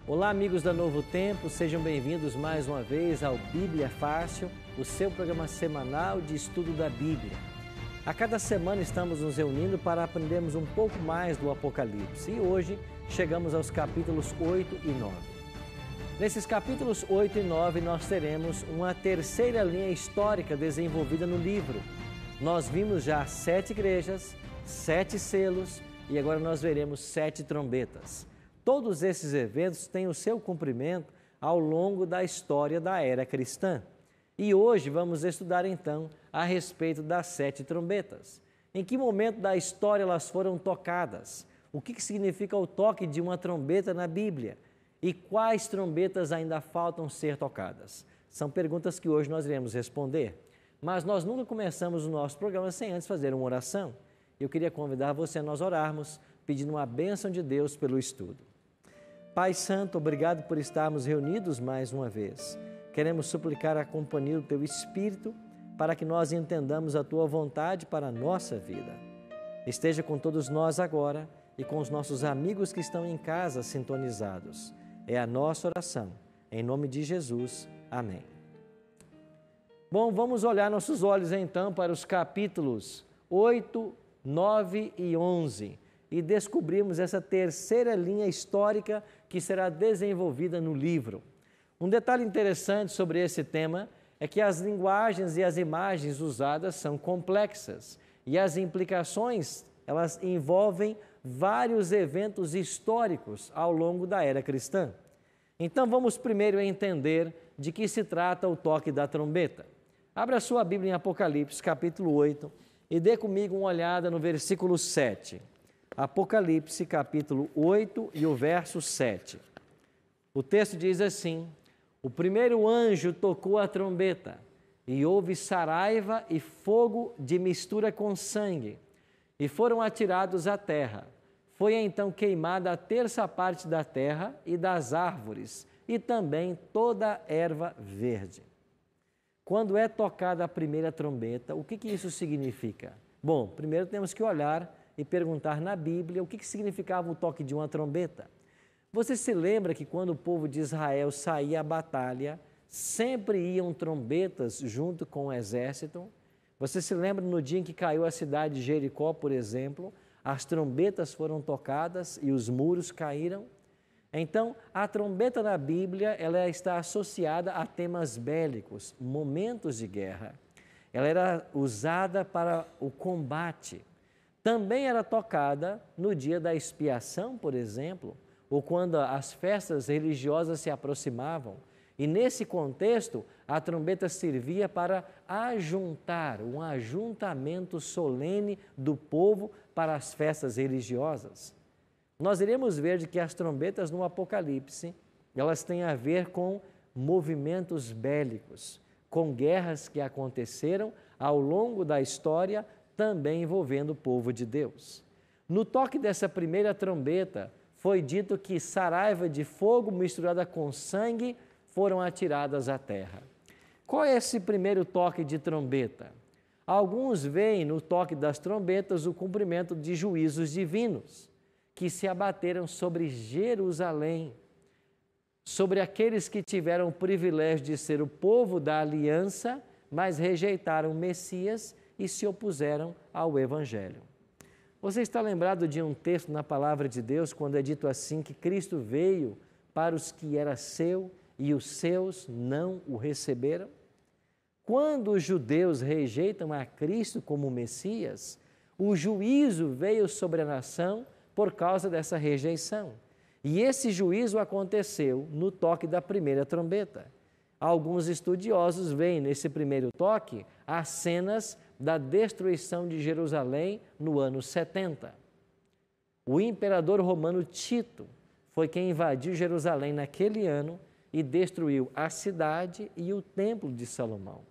Olá, amigos da Novo Tempo, sejam bem-vindos mais uma vez ao Bíblia Fácil, o seu programa semanal de estudo da Bíblia. A cada semana estamos nos reunindo para aprendermmos um pouco mais do Apocalipse e hoje chegamos aos capítulos 8 e 9. Nesses capítulos 8 e 9 nós teremos uma terceira linha histórica desenvolvida no livro. Nós vimos já 7 igrejas, 7 selos e agora nós veremos 7 trombetas. Todos esses eventos têm o seu cumprimento ao longo da história da era cristã. E hoje vamos estudar então a respeito das 7 trombetas. Em que momento da história elas foram tocadas? O que significa o toque de uma trombeta na Bíblia? E quais trombetas ainda faltam ser tocadas? São perguntas que hoje nós iremos responder. Mas nós nunca começamos o nosso programa sem antes fazer uma oração. Eu queria convidar você a nós orarmos, pedindo uma bênção de Deus pelo estudo. Pai Santo, obrigado por estarmos reunidos mais uma vez. Queremos suplicar a companhia do Teu Espírito para que nós entendamos a Tua vontade para a nossa vida. Esteja com todos nós agora e com os nossos amigos que estão em casa sintonizados. É a nossa oração. Em nome de Jesus. Amém. Bom, vamos olhar nossos olhos então para os capítulos 8, 9 e 11 e descobrimos essa terceira linha histórica que será desenvolvida no livro. Um detalhe interessante sobre esse tema é que as linguagens e as imagens usadas são complexas e as implicações, elas envolvem vários eventos históricos ao longo da era cristã. Então vamos primeiro entender de que se trata o toque da trombeta. Abra sua Bíblia em Apocalipse, capítulo 8, e dê comigo uma olhada no versículo 7. Apocalipse, capítulo 8 e o verso 7. O texto diz assim: o primeiro anjo tocou a trombeta, e houve saraiva e fogo de mistura com sangue, e foram atirados à terra. Foi então queimada a terça parte da terra e das árvores, e também toda a erva verde. Quando é tocada a primeira trombeta, o que isso significa? Bom, primeiro temos que olhar e perguntar na Bíblia o que significava o toque de uma trombeta. Você se lembra que quando o povo de Israel saía à batalha, sempre iam trombetas junto com o exército? Você se lembra no dia em que caiu a cidade de Jericó, por exemplo, as trombetas foram tocadas e os muros caíram? Então, a trombeta na Bíblia, ela está associada a temas bélicos, momentos de guerra. Ela era usada para o combate. Também era tocada no dia da expiação, por exemplo, ou quando as festas religiosas se aproximavam. E nesse contexto, a trombeta servia para ajuntar, um ajuntamento solene do povo para as festas religiosas. Nós iremos ver de que as trombetas no Apocalipse, elas têm a ver com movimentos bélicos, com guerras que aconteceram ao longo da história, também envolvendo o povo de Deus. No toque dessa primeira trombeta, foi dito que saraiva de fogo misturada com sangue foram atiradas à terra. Qual é esse primeiro toque de trombeta? Alguns veem no toque das trombetas o cumprimento de juízos divinos, que se abateram sobre Jerusalém, sobre aqueles que tiveram o privilégio de ser o povo da aliança, mas rejeitaram o Messias e se opuseram ao Evangelho. Você está lembrado de um texto na Palavra de Deus, quando é dito assim, que Cristo veio para os que era seu e os seus não o receberam? Quando os judeus rejeitam a Cristo como Messias, o juízo veio sobre a nação por causa dessa rejeição. E esse juízo aconteceu no toque da primeira trombeta. Alguns estudiosos veem nesse primeiro toque as cenas da destruição de Jerusalém no ano 70. O imperador romano Tito foi quem invadiu Jerusalém naquele ano e destruiu a cidade e o templo de Salomão.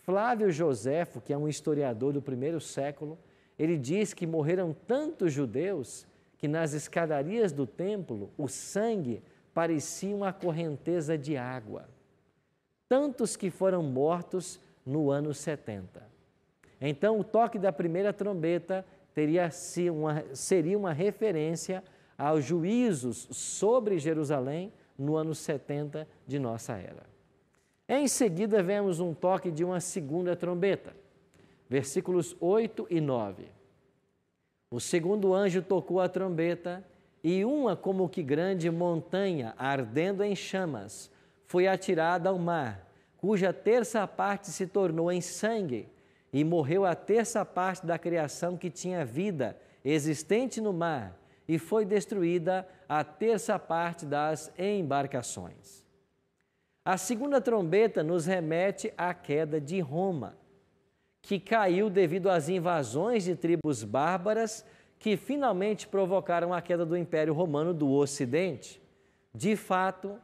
Flávio Joséfo, que é um historiador do primeiro século, ele diz que morreram tantos judeus que nas escadarias do templo o sangue parecia uma correnteza de água. Tantos que foram mortos no ano 70. Então, o toque da primeira trombeta seria uma referência aos juízos sobre Jerusalém no ano 70 de nossa era. Em seguida, vemos um toque de uma segunda trombeta, versículos 8 e 9. O segundo anjo tocou a trombeta e uma como que grande montanha, ardendo em chamas, foi atirada ao mar, cuja terça parte se tornou em sangue, e morreu a terça parte da criação que tinha vida existente no mar, e foi destruída a terça parte das embarcações. A segunda trombeta nos remete à queda de Roma, que caiu devido às invasões de tribos bárbaras que finalmente provocaram a queda do Império Romano do Ocidente. De fato,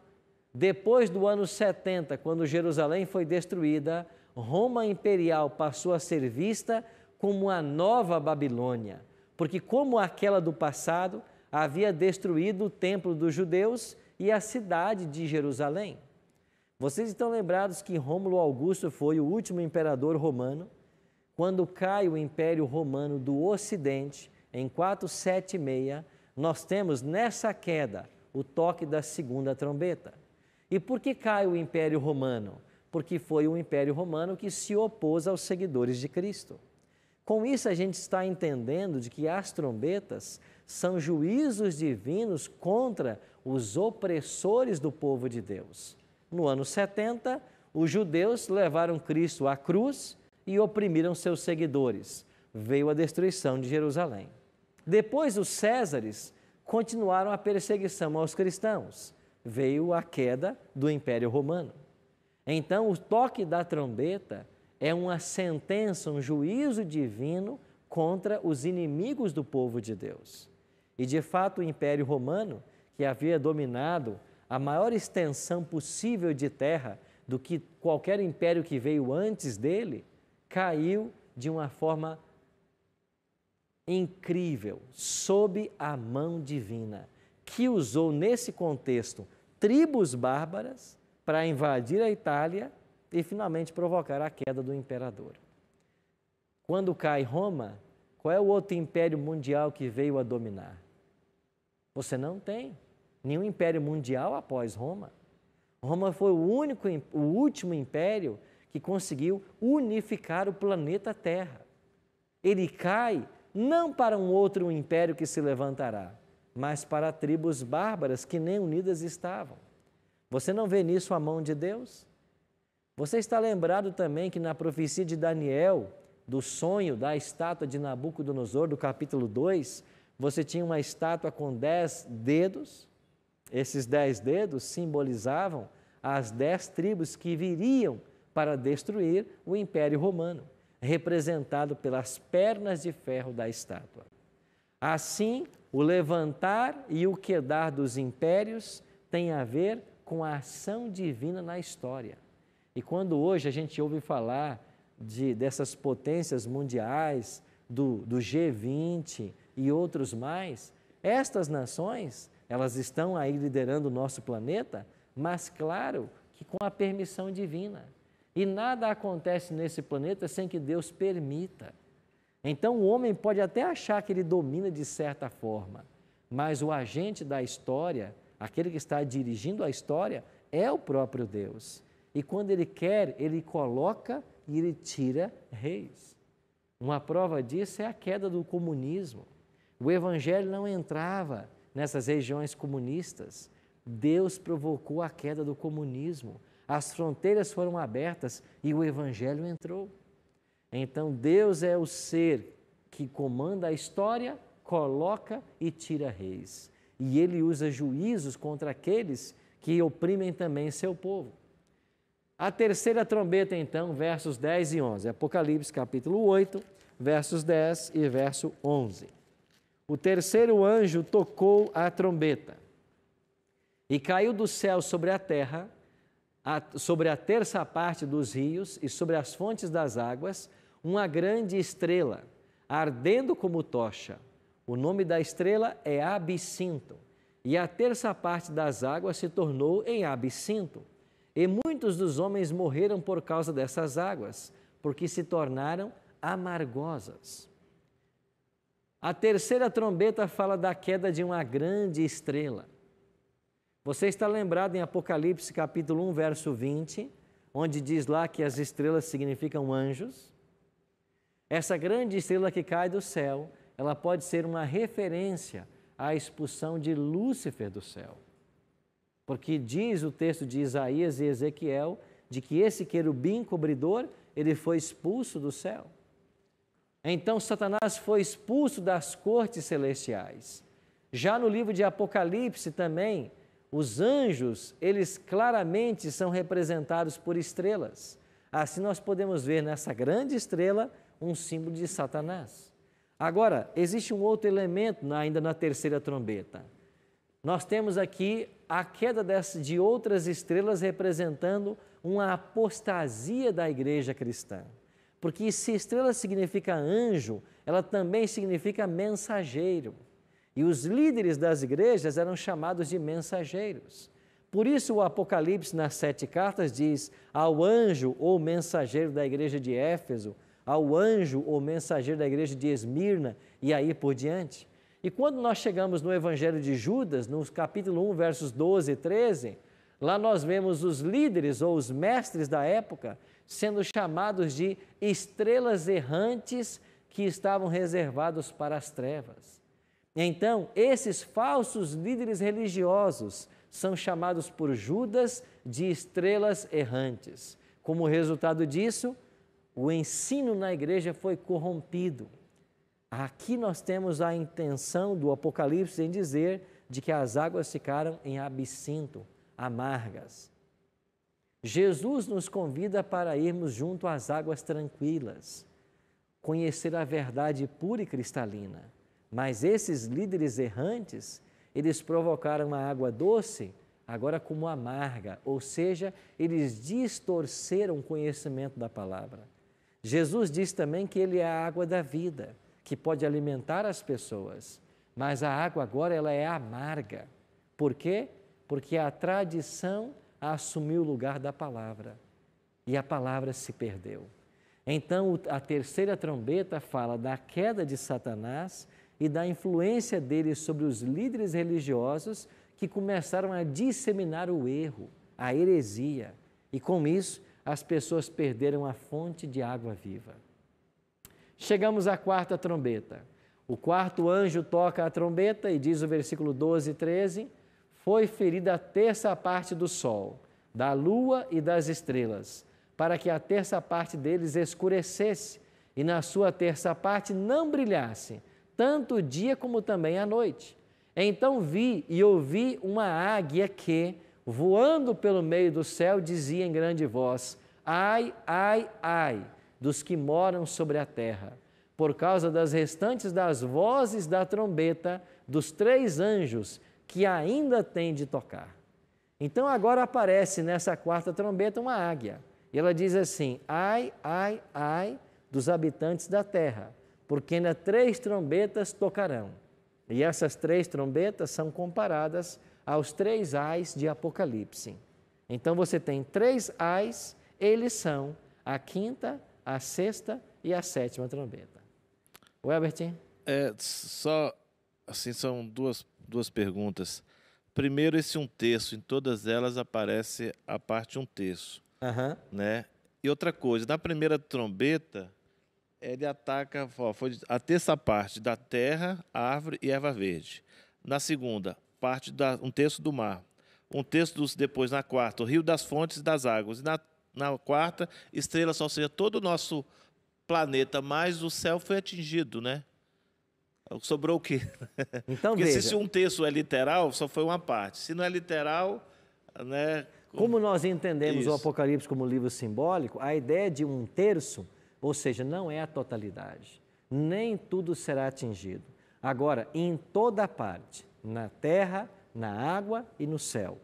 depois do ano 70, quando Jerusalém foi destruída, Roma imperial passou a ser vista como a nova Babilônia, porque como aquela do passado, havia destruído o templo dos judeus e a cidade de Jerusalém. Vocês estão lembrados que Rômulo Augusto foi o último imperador romano? Quando cai o Império Romano do Ocidente, em 476, nós temos nessa queda o toque da segunda trombeta. E por que cai o Império Romano? Porque foi o Império Romano que se opôs aos seguidores de Cristo. Com isso, a gente está entendendo de que as trombetas são juízos divinos contra os opressores do povo de Deus. No ano 70, os judeus levaram Cristo à cruz e oprimiram seus seguidores. Veio a destruição de Jerusalém. Depois, os Césares continuaram a perseguição aos cristãos. Veio a queda do Império Romano. Então, o toque da trombeta é uma sentença, um juízo divino contra os inimigos do povo de Deus. E, de fato, o Império Romano, que havia dominado a maior extensão possível de terra do que qualquer império que veio antes dele, caiu de uma forma incrível, sob a mão divina, que usou nesse contexto tribos bárbaras para invadir a Itália e finalmente provocar a queda do imperador. Quando cai Roma, qual é o outro império mundial que veio a dominar? Você não tem nenhum império mundial após Roma. Roma foi o último império que conseguiu unificar o planeta Terra. Ele cai não para um outro império que se levantará, mas para tribos bárbaras que nem unidas estavam. Você não vê nisso a mão de Deus? Você está lembrado também que na profecia de Daniel, do sonho da estátua de Nabucodonosor, do capítulo 2, você tinha uma estátua com 10 dedos. Esses 10 dedos simbolizavam as 10 tribos que viriam para destruir o Império Romano, representado pelas pernas de ferro da estátua. Assim, o levantar e o quedar dos impérios tem a ver com a ação divina na história. E quando hoje a gente ouve falar dessas potências mundiais, do G20 e outros mais, estas nações, elas estão aí liderando o nosso planeta, mas claro que com a permissão divina. E nada acontece nesse planeta sem que Deus permita. Então o homem pode até achar que ele domina de certa forma, mas o agente da história, aquele que está dirigindo a história, é o próprio Deus. E quando ele quer, ele coloca e ele tira reis. Uma prova disso é a queda do comunismo. O evangelho não entrava nessas regiões comunistas. Deus provocou a queda do comunismo. As fronteiras foram abertas e o evangelho entrou. Então Deus é o ser que comanda a história, coloca e tira reis. E ele usa juízos contra aqueles que oprimem também seu povo. A terceira trombeta, então, versos 10 e 11. Apocalipse, capítulo 8, versos 10 e verso 11. O terceiro anjo tocou a trombeta e caiu do céu sobre a terra, sobre a terça parte dos rios e sobre as fontes das águas, uma grande estrela, ardendo como tocha. O nome da estrela é Absinto, e a terça parte das águas se tornou em absinto. E muitos dos homens morreram por causa dessas águas, porque se tornaram amargosas. A terceira trombeta fala da queda de uma grande estrela. Você está lembrado em Apocalipse capítulo 1, verso 20, onde diz lá que as estrelas significam anjos? Essa grande estrela que cai do céu, ela pode ser uma referência à expulsão de Lúcifer do céu. Porque diz o texto de Isaías e Ezequiel de que esse querubim cobridor, ele foi expulso do céu. Então Satanás foi expulso das cortes celestiais. Já no livro de Apocalipse também, os anjos, eles claramente são representados por estrelas. Assim nós podemos ver nessa grande estrela um símbolo de Satanás. Agora, existe um outro elemento ainda na terceira trombeta. Nós temos aqui a queda de outras estrelas representando uma apostasia da igreja cristã. Porque se estrela significa anjo, ela também significa mensageiro. E os líderes das igrejas eram chamados de mensageiros. Por isso o Apocalipse nas 7 cartas diz ao anjo ou mensageiro da igreja de Éfeso, ao anjo ou mensageiro da igreja de Esmirna e aí por diante. E quando nós chegamos no Evangelho de Judas, no capítulo 1, versos 12 e 13, lá nós vemos os líderes ou os mestres da época sendo chamados de estrelas errantes que estavam reservados para as trevas. Então, esses falsos líderes religiosos são chamados por Judas de estrelas errantes. Como resultado disso, o ensino na igreja foi corrompido. Aqui nós temos a intenção do Apocalipse em dizer de que as águas ficaram em absinto, amargas. Jesus nos convida para irmos junto às águas tranquilas, conhecer a verdade pura e cristalina. Mas esses líderes errantes, eles provocaram uma água doce, agora como amarga, ou seja, eles distorceram o conhecimento da palavra. Jesus diz também que Ele é a água da vida, que pode alimentar as pessoas, mas a água agora ela é amarga. Por quê? Porque a tradição assumiu o lugar da palavra e a palavra se perdeu. Então, a terceira trombeta fala da queda de Satanás e da influência dele sobre os líderes religiosos que começaram a disseminar o erro, a heresia, e com isso as pessoas perderam a fonte de água viva. Chegamos à quarta trombeta. O quarto anjo toca a trombeta e diz o versículo 12 e 13, foi ferida a terça parte do sol, da lua e das estrelas, para que a terça parte deles escurecesse e na sua terça parte não brilhasse, tanto o dia como também a noite. Então vi e ouvi uma águia que, voando pelo meio do céu, dizia em grande voz, ai, ai, ai, dos que moram sobre a terra, por causa das restantes das vozes da trombeta dos 3 anjos que ainda têm de tocar. Então agora aparece nessa quarta trombeta uma águia, e ela diz assim, ai, ai, ai, dos habitantes da terra, porque ainda 3 trombetas tocarão. E essas 3 trombetas são comparadas aos 3 ais de Apocalipse. Então você tem 3 ais, eles são a quinta, a sexta e a sétima trombeta. O Herbert? Só assim, são duas perguntas. Primeiro, esse 1/3, em todas elas aparece a parte 1/3. Né? E outra coisa, na primeira trombeta, ele ataca, foi a terça parte da terra, árvore e erva verde. Na segunda, parte da 1/3 do mar. 1/3 depois, na quarta, o rio das fontes e das águas. E na quarta, estrelas, ou seja, todo o nosso planeta, mas o céu foi atingido, né? Sobrou o quê? Então, porque veja, se 1/3 é literal, só foi uma parte. Se não é literal, né? Como nós entendemos Isso. o Apocalipse como livro simbólico, a ideia de 1/3, ou seja, não é a totalidade. Nem tudo será atingido. Agora, em toda parte, na terra, na água e no céu,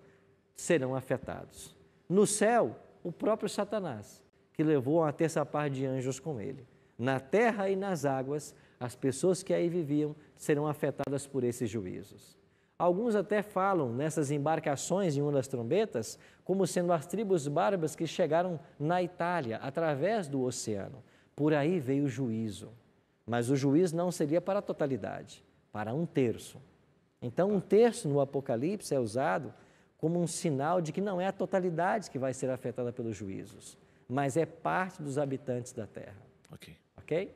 serão afetados. No céu, o próprio Satanás, que levou uma terça parte de anjos com ele. Na terra e nas águas, as pessoas que aí viviam serão afetadas por esses juízos. Alguns até falam nessas embarcações em uma das trombetas como sendo as tribos bárbaras que chegaram na Itália através do oceano. Por aí veio o juízo. Mas o juízo não seria para a totalidade, para 1/3. Então, 1/3 no Apocalipse é usado como um sinal de que não é a totalidade que vai ser afetada pelos juízos, mas é parte dos habitantes da terra. Ok?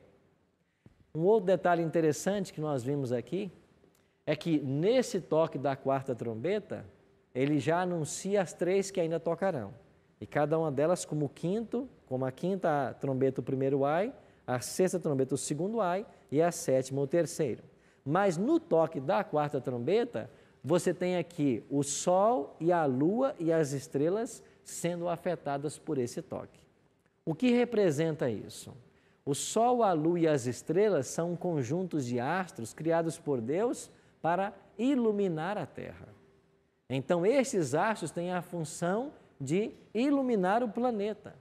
Um outro detalhe interessante que nós vimos aqui é que nesse toque da 4ª trombeta, ele já anuncia as 3 que ainda tocarão. E cada uma delas como a 5ª trombeta o primeiro ai, a 6ª trombeta o segundo ai e a 7ª o terceiro. Mas no toque da 4ª trombeta, você tem aqui o sol e a lua e as estrelas sendo afetadas por esse toque. O que representa isso? O sol, a lua e as estrelas são conjuntos de astros criados por Deus para iluminar a terra. Então, esses astros têm a função de iluminar o planeta.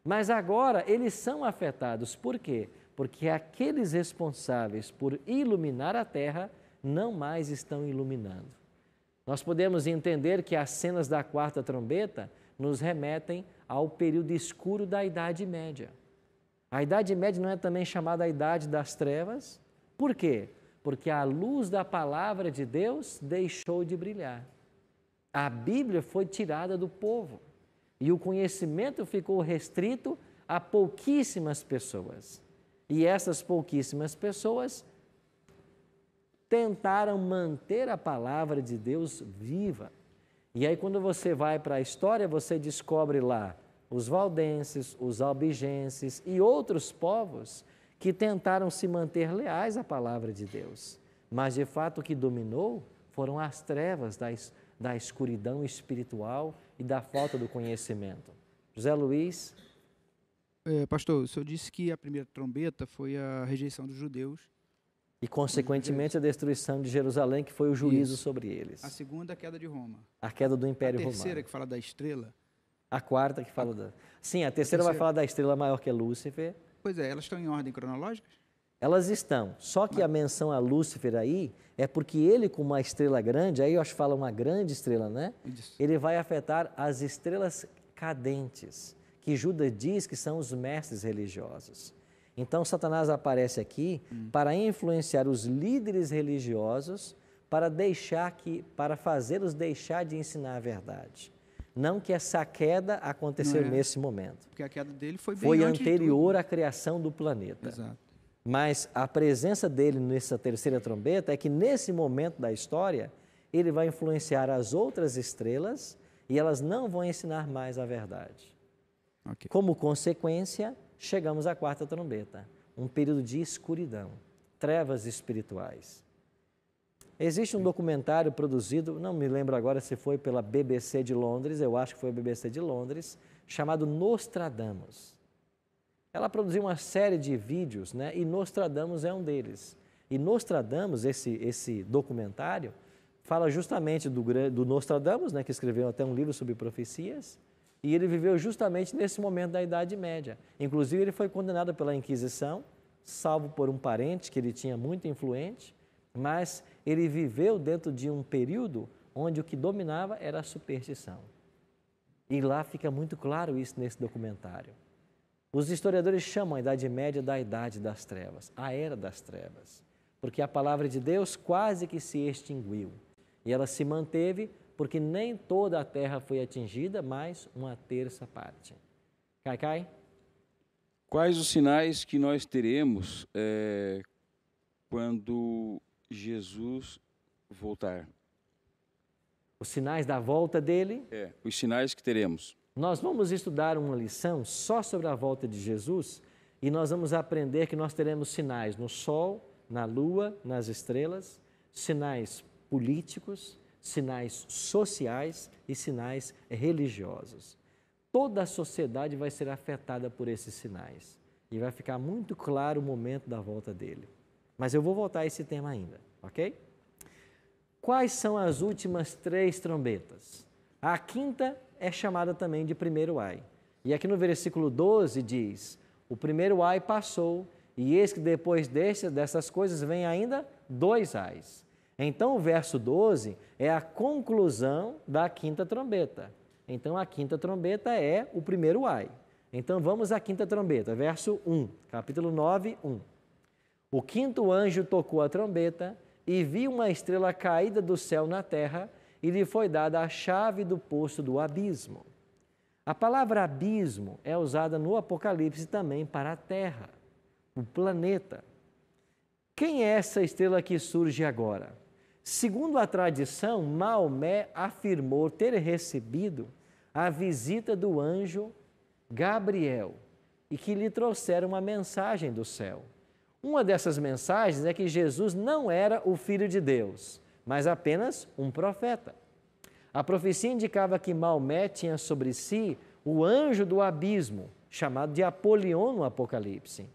Mas agora eles são afetados. Por quê? Porque aqueles responsáveis por iluminar a terra não mais estão iluminando. Nós podemos entender que as cenas da 4ª trombeta nos remetem ao período escuro da Idade Média. A Idade Média não é também chamada a Idade das Trevas? Por quê? Porque a luz da palavra de Deus deixou de brilhar. A Bíblia foi tirada do povo e o conhecimento ficou restrito a pouquíssimas pessoas. E essas pouquíssimas pessoas tentaram manter a palavra de Deus viva. E aí, quando você vai para a história, você descobre lá os valdenses, os albigenses e outros povos que tentaram se manter leais à palavra de Deus. Mas, de fato, o que dominou foram as trevas da escuridão espiritual e da falta do conhecimento. José Luiz? Pastor, o senhor disse que a primeira trombeta foi a rejeição dos judeus. E, consequentemente, a destruição de Jerusalém, que foi o juízo sobre eles. A segunda, a queda de Roma. A queda do Império Romano. A terceira, que fala da estrela. A 4ª, que fala da... Sim, a terceira vai falar da estrela maior que é Lúcifer. Pois é, elas estão em ordem cronológica? Elas estão, só que a menção a Lúcifer aí é porque ele, como uma estrela grande, aí eu acho que fala uma grande estrela, né? Isso. Ele vai afetar as estrelas cadentes, que Judas diz que são os mestres religiosos. Então, Satanás aparece aqui para influenciar os líderes religiosos para fazê-los deixar de ensinar a verdade. Não que essa queda aconteceu nesse momento. Porque a queda dele foi anterior à criação do planeta. Exato. Mas a presença dele nessa terceira trombeta é que nesse momento da história, ele vai influenciar as outras estrelas e elas não vão ensinar mais a verdade. Okay. Como consequência, chegamos à 4ª trombeta, um período de escuridão, trevas espirituais. Existe um documentário produzido, não me lembro agora se foi pela BBC de Londres, eu acho que foi a BBC de Londres, chamado Nostradamus. Ela produziu uma série de vídeos, né? E Nostradamus é um deles. E Nostradamus, esse documentário, fala justamente do Nostradamus, né? Que escreveu até um livro sobre profecias, e ele viveu justamente nesse momento da Idade Média. Inclusive, ele foi condenado pela Inquisição, salvo por um parente que ele tinha muito influente, mas ele viveu dentro de um período onde o que dominava era a superstição. E lá fica muito claro isso nesse documentário. Os historiadores chamam a Idade Média da Idade das Trevas, a Era das Trevas, porque a palavra de Deus quase que se extinguiu. E ela se manteve porque nem toda a terra foi atingida, mas uma terça parte. Cai? Quais os sinais que nós teremos quando Jesus voltar? Os sinais da volta dele? Os sinais que teremos. Nós vamos estudar uma lição só sobre a volta de Jesus e nós vamos aprender que nós teremos sinais no sol, na lua, nas estrelas, sinais políticos, sinais sociais e sinais religiosos. Toda a sociedade vai ser afetada por esses sinais e vai ficar muito claro o momento da volta dele. Mas eu vou voltar a esse tema ainda, ok? Quais são as últimas 3 trombetas? A 5ª é chamada também de primeiro ai. E aqui no versículo 12 diz, o primeiro ai passou, e eis que depois dessas coisas vem ainda 2 ais. Então o verso 12 é a conclusão da 5ª trombeta. Então a 5ª trombeta é o primeiro ai. Então vamos à 5ª trombeta, verso 1, capítulo 9, 1. O quinto anjo tocou a trombeta e viu uma estrela caída do céu na terra e lhe foi dada a chave do poço do abismo. A palavra abismo é usada no Apocalipse também para a terra, o planeta. Quem é essa estrela que surge agora? Segundo a tradição, Maomé afirmou ter recebido a visita do anjo Gabriel e que lhe trouxeram uma mensagem do céu. Uma dessas mensagens é que Jesus não era o Filho de Deus, mas apenas um profeta. A profecia indicava que Maomé tinha sobre si o anjo do abismo, chamado de Apolion no Apocalipse.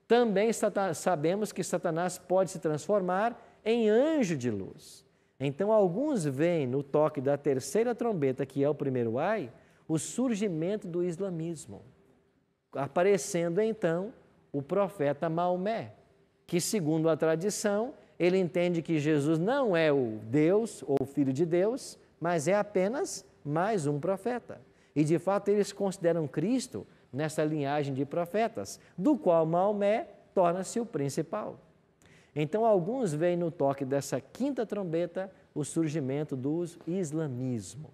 Também sabemos que Satanás pode se transformar em anjo de luz. Então, alguns veem no toque da terceira trombeta, que é o primeiro ai, o surgimento do islamismo, aparecendo então o profeta Maomé, que, segundo a tradição, ele entende que Jesus não é o Deus ou o Filho de Deus, mas é apenas mais um profeta. E, de fato, eles consideram Cristo nessa linhagem de profetas, do qual Maomé torna-se o principal. Então, alguns veem no toque dessa quinta trombeta o surgimento do islamismo.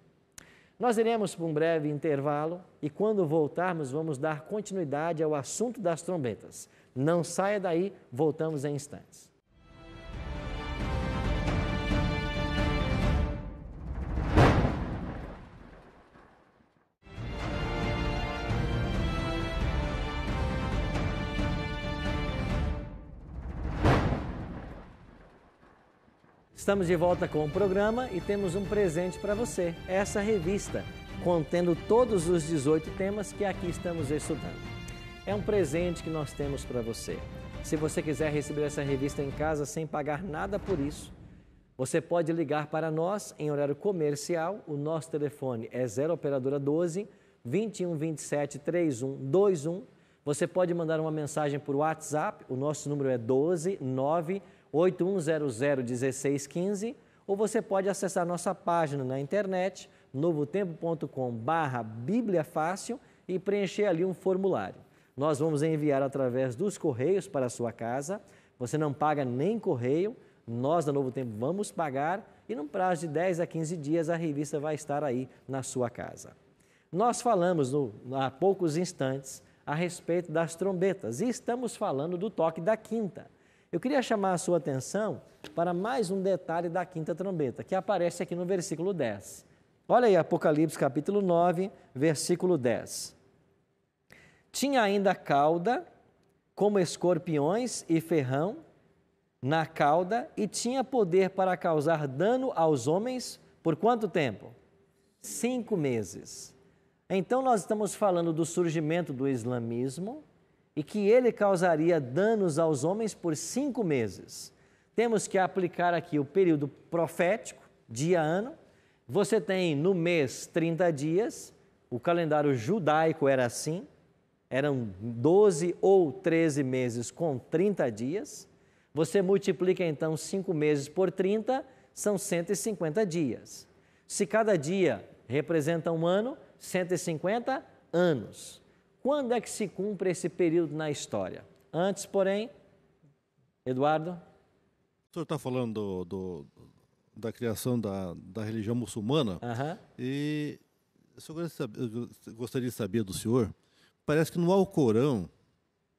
Nós iremos para um breve intervalo e, quando voltarmos, vamos dar continuidade ao assunto das trombetas. Não saia daí, voltamos em instantes. Estamos de volta com o programa e temos um presente para você, essa revista, contendo todos os 18 temas que aqui estamos estudando. É um presente que nós temos para você. Se você quiser receber essa revista em casa sem pagar nada por isso, você pode ligar para nós em horário comercial. O nosso telefone é 0 operadora 12 21 27 3121. Você pode mandar uma mensagem por WhatsApp, o nosso número é 12 9 81001615, ou você pode acessar nossa página na internet, novotempo.com/Bíblia Fácil, e preencher ali um formulário. Nós vamos enviar através dos correios para a sua casa. Você não paga nem correio, nós da Novo Tempo vamos pagar e num prazo de 10 a 15 dias a revista vai estar aí na sua casa. Nós falamos há poucos instantes a respeito das trombetas e estamos falando do toque da quinta. Eu queria chamar a sua atenção para mais um detalhe da quinta trombeta, que aparece aqui no versículo 10. Olha aí, Apocalipse capítulo 9, versículo 10. Tinha ainda cauda, como escorpiões e ferrão, na cauda, e tinha poder para causar dano aos homens por quanto tempo? 5 meses. Então, nós estamos falando do surgimento do islamismo, e que ele causaria danos aos homens por 5 meses. Temos que aplicar aqui o período profético, dia-ano. Você tem no mês 30 dias, o calendário judaico era assim, eram 12 ou 13 meses com 30 dias. Você multiplica então 5 meses por 30, são 150 dias. Se cada dia representa um ano, 150 anos. Quando é que se cumpre esse período na história? Antes, porém, Eduardo? O senhor está falando da criação da religião muçulmana, e eu gostaria de saber do senhor, parece que no Alcorão,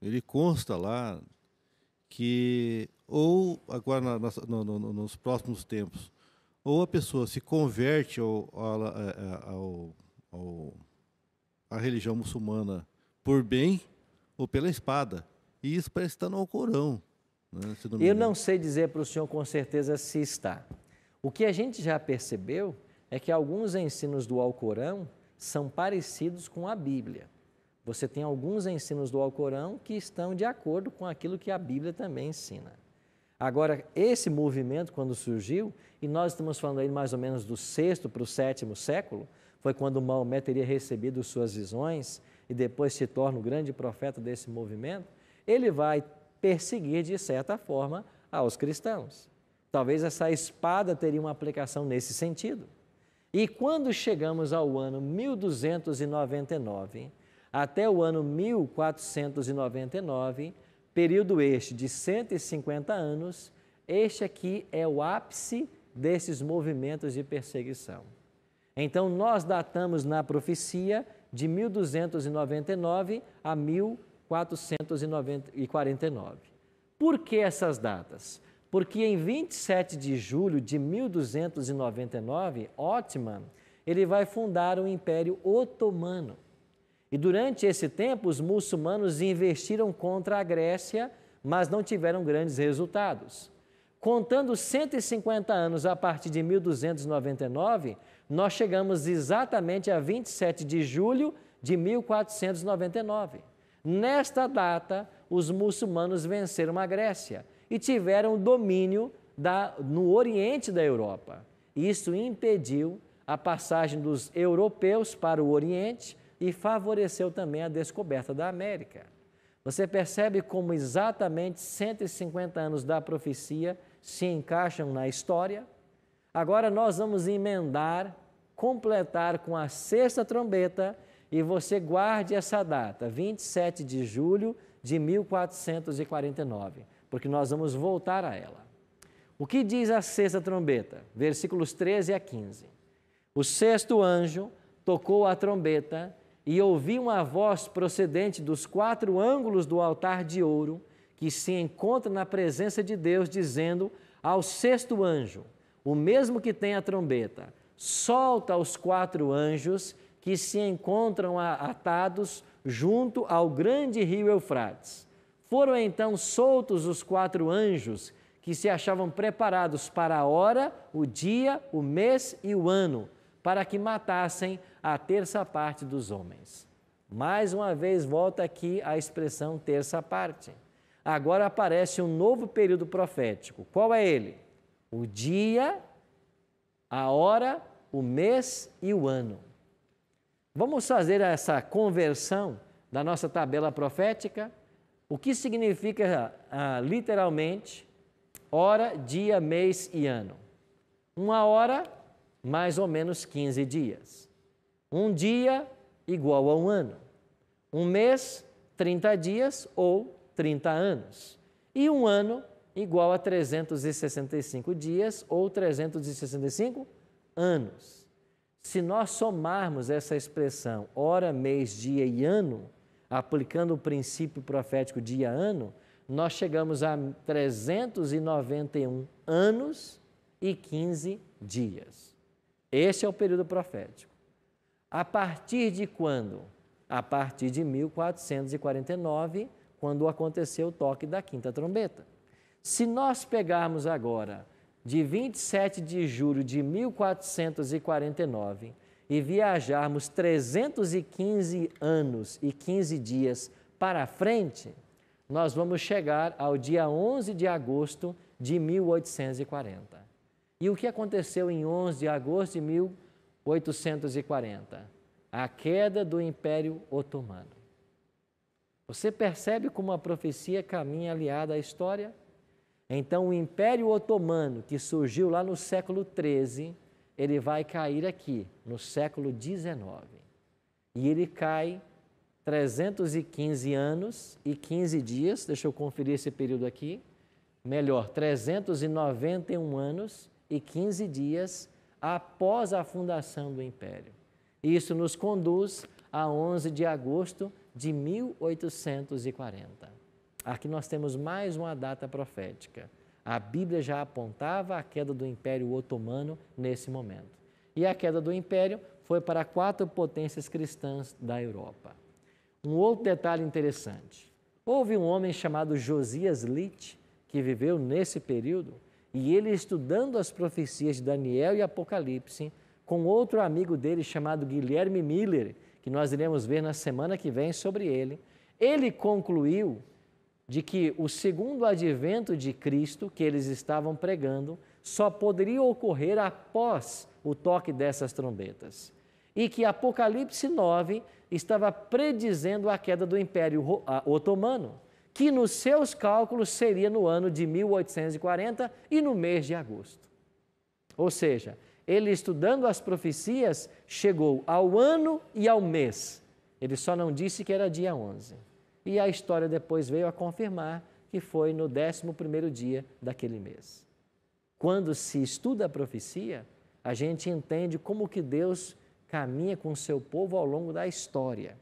ele consta lá que, ou agora nos próximos tempos, ou a pessoa se converte à religião muçulmana por bem ou pela espada. E isso parece estar no Alcorão. Né? Eu não sei dizer para o senhor com certeza se está. O que a gente já percebeu é que alguns ensinos do Alcorão são parecidos com a Bíblia. Você tem alguns ensinos do Alcorão que estão de acordo com aquilo que a Bíblia também ensina. Agora, esse movimento, quando surgiu, e nós estamos falando aí mais ou menos do 6º para o 7º século, foi quando Maomé teria recebido suas visões e depois se torna o grande profeta desse movimento, ele vai perseguir, de certa forma, aos cristãos. Talvez essa espada teria uma aplicação nesse sentido. E quando chegamos ao ano 1299, até o ano 1499, período este de 150 anos, este aqui é o ápice desses movimentos de perseguição. Então, nós datamos na profecia de 1299 a 1449. Por que essas datas? Porque em 27 de julho de 1299, Otman, ele vai fundar o Império Otomano. E durante esse tempo, os muçulmanos investiram contra a Grécia, mas não tiveram grandes resultados. Contando 150 anos a partir de 1299, nós chegamos exatamente a 27 de julho de 1499. Nesta data, os muçulmanos venceram a Grécia e tiveram domínio no oriente da Europa. Isso impediu a passagem dos europeus para o oriente e favoreceu também a descoberta da América. Você percebe como exatamente 150 anos da profecia se encaixam na história? Agora nós vamos emendar, completar com a sexta trombeta, e você guarde essa data, 27 de julho de 1449, porque nós vamos voltar a ela. O que diz a sexta trombeta? Versículos 13 a 15. O sexto anjo tocou a trombeta e ouvi uma voz procedente dos 4 ângulos do altar de ouro, que se encontra na presença de Deus, dizendo ao sexto anjo, o mesmo que tem a trombeta, solta os 4 anjos que se encontram atados junto ao grande rio Eufrates. Foram então soltos os 4 anjos que se achavam preparados para a hora, o dia, o mês e o ano, para que matassem a terça parte dos homens. Mais uma vez volta aqui a expressão terça parte. Agora aparece um novo período profético. Qual é ele? O dia, a hora, o mês e o ano. Vamos fazer essa conversão da nossa tabela profética? O que significa literalmente hora, dia, mês e ano? Uma hora, mais ou menos 15 dias. Um dia, igual a um ano. Um mês, 30 dias ou 30 anos. E um ano, igual a 365 dias ou 365 anos. Se nós somarmos essa expressão hora, mês, dia e ano, aplicando o princípio profético dia-ano, nós chegamos a 391 anos e 15 dias. Este é o período profético. A partir de quando? A partir de 1449, quando aconteceu o toque da quinta trombeta. Se nós pegarmos agora de 27 de julho de 1449 e viajarmos 315 anos e 15 dias para frente, nós vamos chegar ao dia 11 de agosto de 1840. E o que aconteceu em 11 de agosto de 1840? A queda do Império Otomano. Você percebe como a profecia caminha aliada à história? Então, o Império Otomano, que surgiu lá no século XIII, ele vai cair aqui, no século XIX. E ele cai 315 anos e 15 dias, deixa eu conferir esse período aqui, melhor, 391 anos e 15 dias após a fundação do Império. Isso nos conduz a 11 de agosto de 1840. Aqui nós temos mais uma data profética. A Bíblia já apontava a queda do Império Otomano nesse momento. E a queda do Império foi para 4 potências cristãs da Europa. Um outro detalhe interessante. Houve um homem chamado Josias Litt, que viveu nesse período, e ele, estudando as profecias de Daniel e Apocalipse, com outro amigo dele chamado Guilherme Miller, que nós iremos ver na semana que vem sobre ele, ele concluiu de que o segundo advento de Cristo, que eles estavam pregando, só poderia ocorrer após o toque dessas trombetas. E que Apocalipse 9 estava predizendo a queda do Império Otomano, que nos seus cálculos seria no ano de 1840 e no mês de agosto. Ou seja, ele, estudando as profecias, chegou ao ano e ao mês. Ele só não disse que era dia 11. E a história depois veio a confirmar que foi no 11º dia daquele mês. Quando se estuda a profecia, a gente entende como que Deus caminha com o seu povo ao longo da história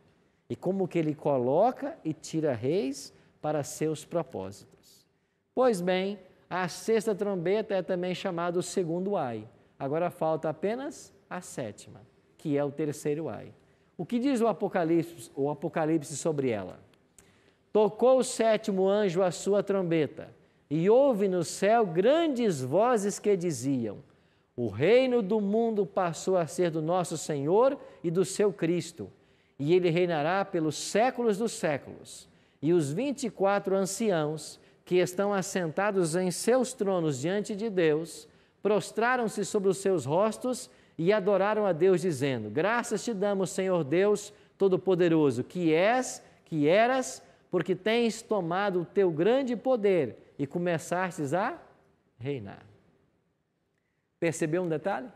e como que Ele coloca e tira reis para seus propósitos. Pois bem, a 6ª trombeta é também chamada o 2º ai. Agora falta apenas a 7ª, que é o 3º ai. O que diz o Apocalipse sobre ela? Tocou o 7º anjo a sua trombeta, e houve no céu grandes vozes que diziam: o reino do mundo passou a ser do nosso Senhor e do seu Cristo, e ele reinará pelos séculos dos séculos. E os 24 anciãos, que estão assentados em seus tronos diante de Deus, prostraram-se sobre os seus rostos e adoraram a Deus, dizendo: graças te damos, Senhor Deus Todo-Poderoso, que és, que eras, porque tens tomado o teu grande poder e começastes a reinar. Percebeu um detalhe?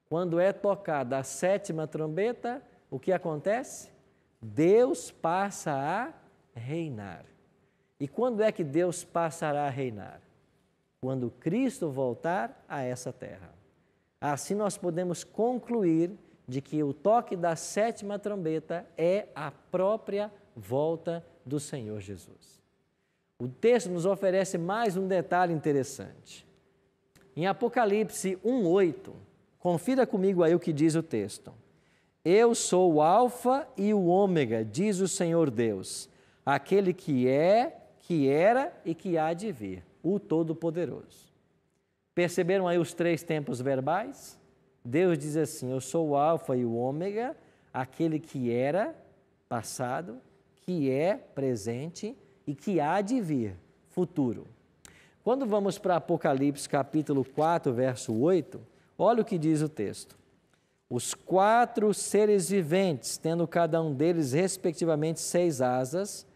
Quando é tocada a 7ª trombeta, o que acontece? Deus passa a reinar. E quando é que Deus passará a reinar? Quando Cristo voltar a essa terra. Assim nós podemos concluir de que o toque da 7ª trombeta é a própria volta do Senhor Jesus. O texto nos oferece mais um detalhe interessante. Em Apocalipse 1:8, confira comigo aí o que diz o texto. Eu sou o Alfa e o Ômega, diz o Senhor Deus, aquele que é, que era e que há de vir, o Todo-Poderoso. Perceberam aí os 3 tempos verbais? Deus diz assim: eu sou o Alfa e o Ômega, aquele que era, passado, que é, presente e que há de vir, futuro. Quando vamos para Apocalipse capítulo 4, verso 8, olha o que diz o texto. Os 4 seres viventes, tendo cada um deles respectivamente 6 asas,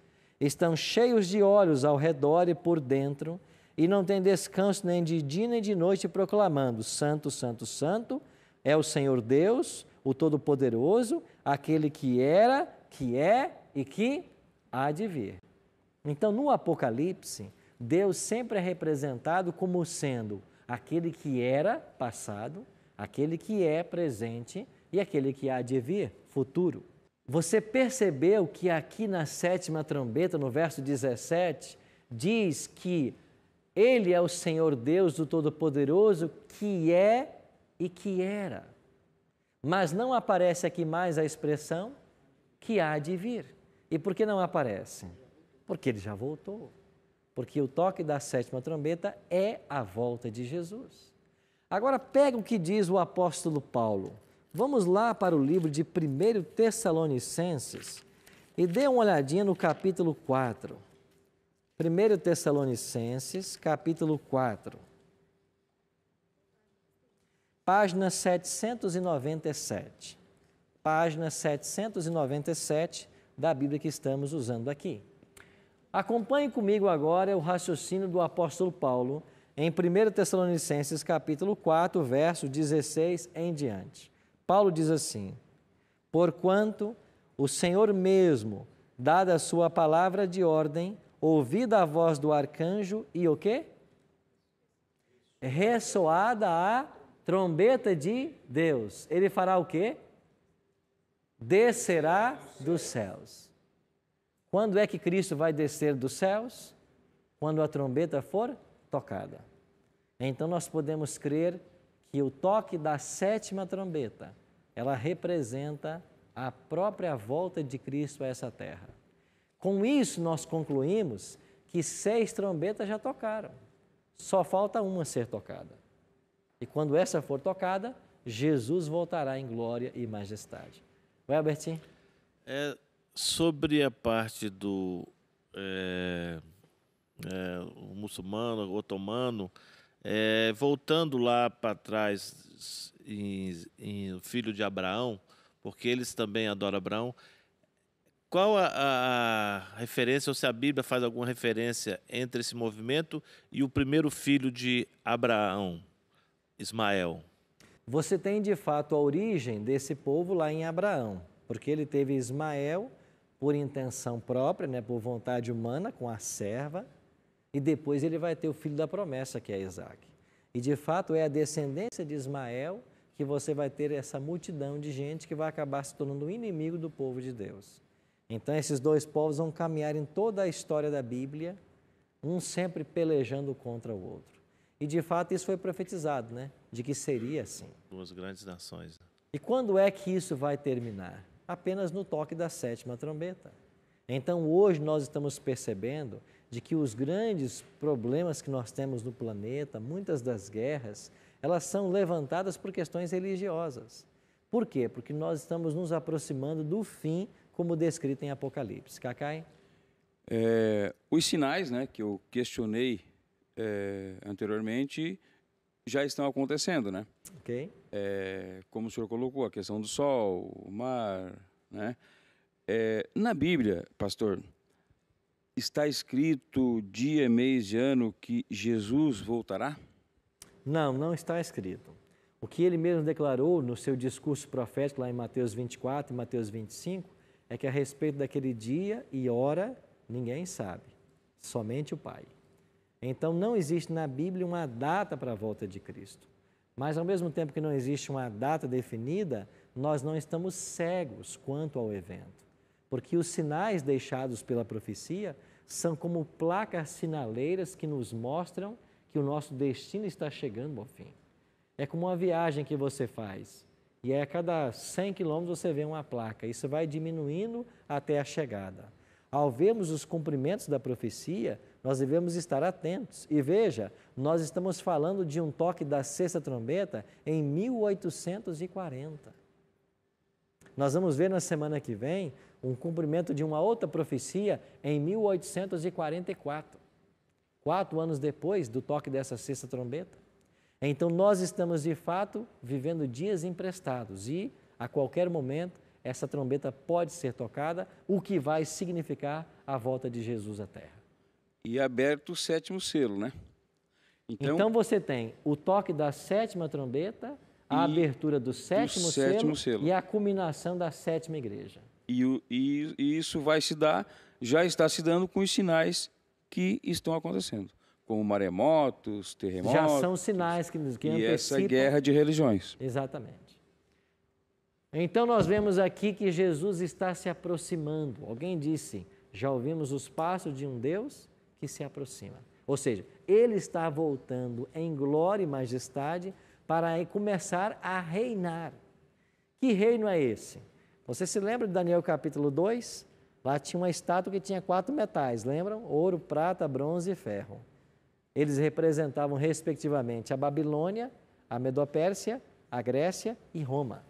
estão cheios de olhos ao redor e por dentro, e não têm descanso nem de dia nem de noite, proclamando: Santo, Santo, Santo, é o Senhor Deus, o Todo-Poderoso, aquele que era, que é e que há de vir. Então, no Apocalipse, Deus sempre é representado como sendo aquele que era, passado, aquele que é, presente, e aquele que há de vir, futuro. Você percebeu que aqui na 7ª trombeta, no verso 17, diz que Ele é o Senhor Deus do Todo-Poderoso, que é e que era. Mas não aparece aqui mais a expressão que há de vir. E por que não aparece? Porque Ele já voltou. Porque o toque da 7ª trombeta é a volta de Jesus. Agora pega o que diz o apóstolo Paulo. Vamos lá para o livro de 1 Tessalonicenses e dê uma olhadinha no capítulo 4. 1 Tessalonicenses, capítulo 4. Página 797. Página 797 da Bíblia que estamos usando aqui. Acompanhe comigo agora o raciocínio do apóstolo Paulo em 1 Tessalonicenses, capítulo 4, verso 16 em diante. Paulo diz assim: porquanto o Senhor mesmo, dada a sua palavra de ordem, ouvida a voz do arcanjo e o quê? Ressoada a trombeta de Deus. Ele fará o quê? Descerá dos céus. Quando é que Cristo vai descer dos céus? Quando a trombeta for tocada. Então nós podemos crer que o toque da 7ª trombeta, ela representa a própria volta de Cristo a essa terra. Com isso nós concluímos que 6 trombetas já tocaram. Só falta uma ser tocada. E quando essa for tocada, Jesus voltará em glória e majestade. Welbert? Sobre a parte do o muçulmano, o otomano, voltando lá para trás em filho de Abraão, porque eles também adoram Abraão, qual a referência, ou se a Bíblia faz alguma referência entre esse movimento e o primeiro filho de Abraão, Ismael? Você tem de fato a origem desse povo lá em Abraão, porque ele teve Ismael por intenção própria, né, por vontade humana, com a serva, e depois ele vai ter o filho da promessa, que é Isaac. E de fato é a descendência de Ismael que você vai ter essa multidão de gente que vai acabar se tornando inimigo do povo de Deus. Então esses dois povos vão caminhar em toda a história da Bíblia, um sempre pelejando contra o outro. E de fato isso foi profetizado, né? De que seria assim. Duas grandes nações. E quando é que isso vai terminar? Apenas no toque da 7ª trombeta. Então hoje nós estamos percebendo de que os grandes problemas que nós temos no planeta, muitas das guerras, elas são levantadas por questões religiosas. Por quê? Porque nós estamos nos aproximando do fim, como descrito em Apocalipse. Cacai? Os sinais, né, que eu questionei anteriormente já estão acontecendo, né? Ok. Como o senhor colocou, a questão do sol, o mar, né? Na Bíblia, pastor, está escrito dia, mês e ano que Jesus voltará? Não, não está escrito. O que ele mesmo declarou no seu discurso profético lá em Mateus 24 e Mateus 25 é que a respeito daquele dia e hora ninguém sabe, somente o Pai. Então não existe na Bíblia uma data para a volta de Cristo. Mas ao mesmo tempo que não existe uma data definida, nós não estamos cegos quanto ao evento. Porque os sinais deixados pela profecia são como placas sinaleiras que nos mostram que o nosso destino está chegando ao fim. É como uma viagem que você faz e a cada 100 quilômetros você vê uma placa. Isso vai diminuindo até a chegada. Ao vermos os cumprimentos da profecia, nós devemos estar atentos. E veja, nós estamos falando de um toque da 6ª trombeta em 1840. Nós vamos ver na semana que vem um cumprimento de uma outra profecia em 1844, 4 anos depois do toque dessa 6ª trombeta. Então nós estamos de fato vivendo dias emprestados e a qualquer momento essa trombeta pode ser tocada, o que vai significar a volta de Jesus à Terra. E aberto o 7º selo, né? Então você tem o toque da 7ª trombeta, a abertura do 7º selo e a culminação da 7ª igreja. E isso vai se dar, já está se dando com os sinais que estão acontecendo, como maremotos, terremotos. Já são sinais que antecipam. E essa guerra de religiões. Exatamente. Então nós vemos aqui que Jesus está se aproximando. Alguém disse, já ouvimos os passos de um Deus que se aproxima. Ou seja, Ele está voltando em glória e majestade para começar a reinar. Que reino é esse? Você se lembra de Daniel capítulo 2? Lá tinha uma estátua que tinha 4 metais, lembram? Ouro, prata, bronze e ferro. Eles representavam respectivamente a Babilônia, a Medopérsia, a Grécia e Roma.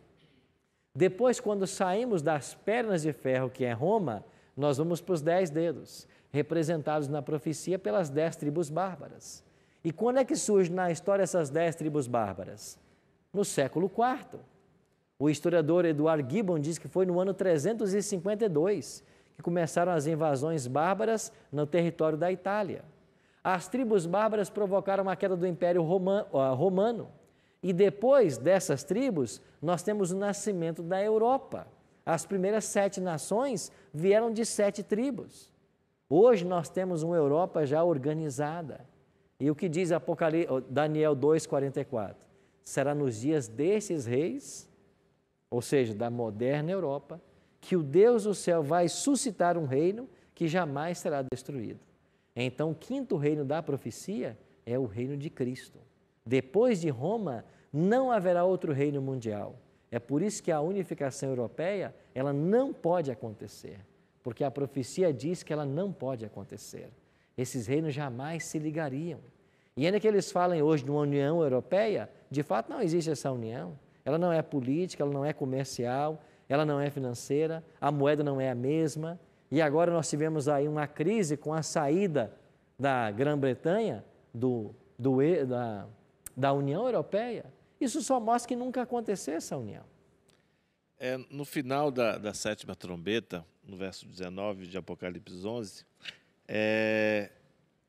Depois, quando saímos das pernas de ferro, que é Roma, nós vamos para os 10 dedos, representados na profecia pelas 10 tribos bárbaras. E quando é que surge na história essas 10 tribos bárbaras? No século IV. O historiador Edward Gibbon diz que foi no ano 352 que começaram as invasões bárbaras no território da Itália. As tribos bárbaras provocaram a queda do Império Romano. E depois dessas tribos, nós temos o nascimento da Europa. As primeiras 7 nações vieram de 7 tribos. Hoje nós temos uma Europa já organizada. E o que diz Daniel 2,44? Será nos dias desses reis, ou seja, da moderna Europa, que o Deus do céu vai suscitar um reino que jamais será destruído. Então, o 5º reino da profecia é o reino de Cristo. Depois de Roma, não haverá outro reino mundial. É por isso que a unificação europeia, ela não pode acontecer, porque a profecia diz que ela não pode acontecer. Esses reinos jamais se ligariam. E ainda que eles falem hoje de uma União Europeia, de fato não existe essa união. Ela não é política, ela não é comercial, ela não é financeira, a moeda não é a mesma. E agora nós tivemos aí uma crise com a saída da Grã-Bretanha da União Europeia. Isso só mostra que nunca aconteceu essa união. No final da 7ª trombeta, no verso 19 de Apocalipse 11,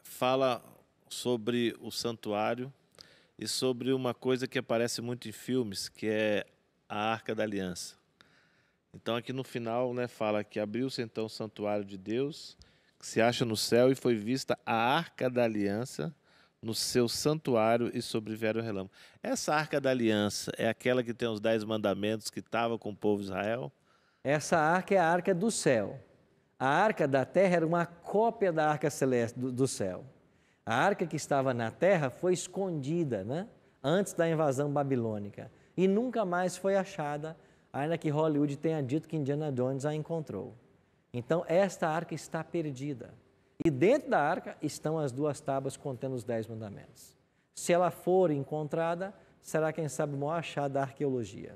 fala sobre o santuário e sobre uma coisa que aparece muito em filmes, que é a Arca da Aliança. Então aqui no final, né, fala que abriu-se então o santuário de Deus, que se acha no céu, e foi vista a Arca da Aliança no seu santuário e sobrevieram o relâmpago. Essa Arca da Aliança é aquela que tem os 10 mandamentos que estava com o povo de Israel? Essa arca é a arca do céu. A arca da terra era uma cópia da arca celeste do céu. A arca que estava na terra foi escondida, né, antes da invasão babilônica e nunca mais foi achada, ainda que Hollywood tenha dito que Indiana Jones a encontrou. Então, esta arca está perdida. E dentro da arca estão as 2 tábuas contendo os 10 mandamentos. Se ela for encontrada, será, quem sabe, o maior achado da arqueologia.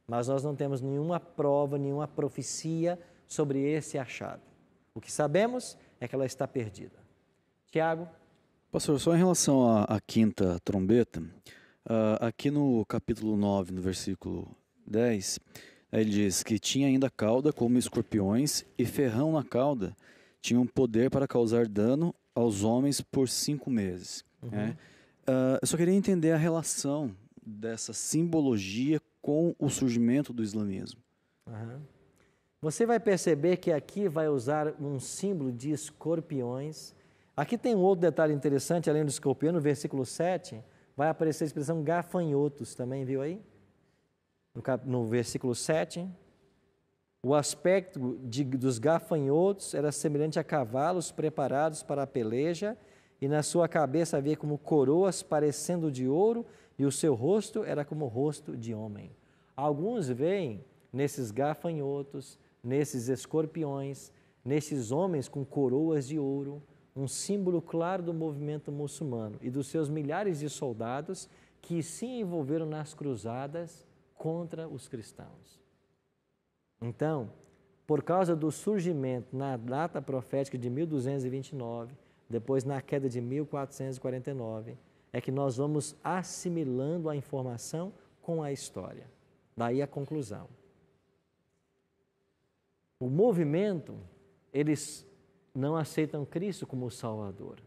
Mas nós não temos nenhuma prova, nenhuma profecia sobre esse achado. O que sabemos é que ela está perdida. Tiago? Pastor, só em relação à quinta trombeta, aqui no capítulo 9, no versículo 10, ele diz que tinha ainda cauda como escorpiões e ferrão na cauda, tinham poder para causar dano aos homens por 5 meses. Né? Eu só queria entender a relação dessa simbologia com o surgimento do islamismo. Você vai perceber que aqui vai usar um símbolo de escorpiões. Aqui tem um outro detalhe interessante, além do escorpião, no versículo 7, vai aparecer a expressão gafanhotos, também viu aí? No versículo 7, o aspecto dos gafanhotos era semelhante a cavalos preparados para a peleja, e na sua cabeça havia como coroas parecendo de ouro, e o seu rosto era como o rosto de homem. Alguns veem nesses gafanhotos, nesses escorpiões, nesses homens com coroas de ouro, um símbolo claro do movimento muçulmano e dos seus milhares de soldados que se envolveram nas cruzadas contra os cristãos. Então, por causa do surgimento na data profética de 1229, depois na queda de 1449, é que nós vamos assimilando a informação com a história. Daí a conclusão. O movimento, eles não aceitam Cristo como o Salvador.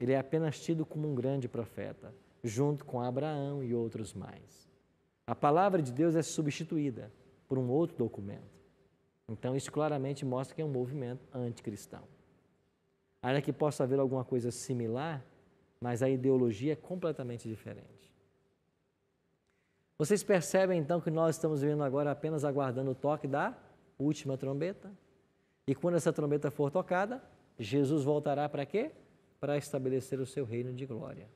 Ele é apenas tido como um grande profeta, junto com Abraão e outros mais. A palavra de Deus é substituída por um outro documento. Então, isso claramente mostra que é um movimento anticristão. Ainda que possa haver alguma coisa similar, mas a ideologia é completamente diferente. Vocês percebem, então, que nós estamos vivendo agora apenas aguardando o toque da última trombeta? E quando essa trombeta for tocada, Jesus voltará para quê? Para estabelecer o seu reino de glória.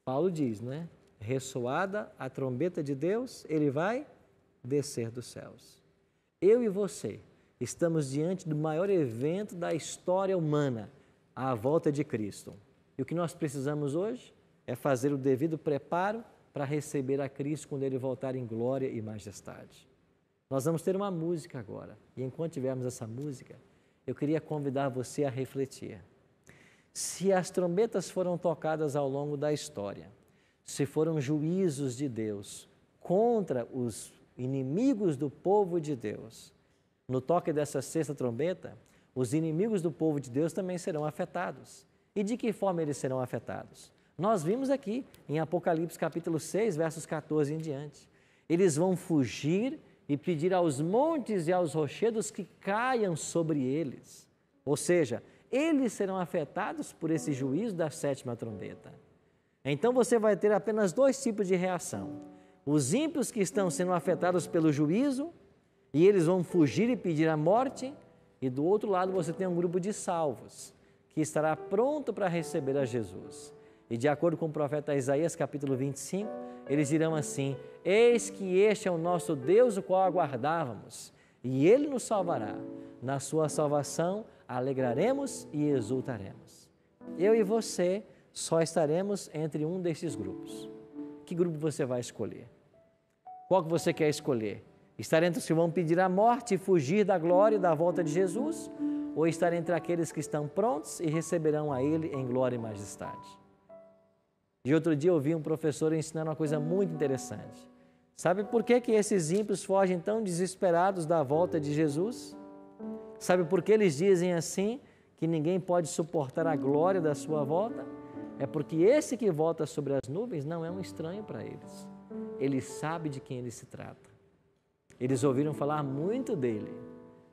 Paulo diz, né? Ressoada a trombeta de Deus, ele vai descer dos céus. Eu e você estamos diante do maior evento da história humana, a volta de Cristo. E o que nós precisamos hoje é fazer o devido preparo para receber a Cristo quando Ele voltar em glória e majestade. Nós vamos ter uma música agora, e enquanto tivermos essa música, eu queria convidar você a refletir. Se as trombetas foram tocadas ao longo da história, se foram juízos de Deus contra os inimigos do povo de Deus, no toque dessa sexta trombeta, os inimigos do povo de Deus também serão afetados. E de que forma eles serão afetados? Nós vimos aqui em Apocalipse capítulo 6, versos 14 em diante. Eles vão fugir e pedir aos montes e aos rochedos que caiam sobre eles. Ou seja, eles serão afetados por esse juízo da sétima trombeta. Então você vai ter apenas 2 tipos de reação. Os ímpios que estão sendo afetados pelo juízo, e eles vão fugir e pedir a morte, e do outro lado você tem um grupo de salvos, que estará pronto para receber a Jesus. E de acordo com o profeta Isaías, capítulo 25, eles dirão assim: eis que este é o nosso Deus, o qual aguardávamos, e Ele nos salvará. Na sua salvação, alegraremos e exultaremos. Eu e você só estaremos entre um desses grupos. Que grupo você vai escolher? Qual que você quer escolher? Estar entre os que vão pedir a morte e fugir da glória e da volta de Jesus? Ou estar entre aqueles que estão prontos e receberão a Ele em glória e majestade? E outro dia eu ouvi um professor ensinando uma coisa muito interessante. Sabe por que esses ímpios fogem tão desesperados da volta de Jesus? Sabe por que eles dizem assim, que ninguém pode suportar a glória da sua volta? É porque esse que volta sobre as nuvens não é um estranho para eles. Ele sabe de quem ele se trata. Eles ouviram falar muito dele.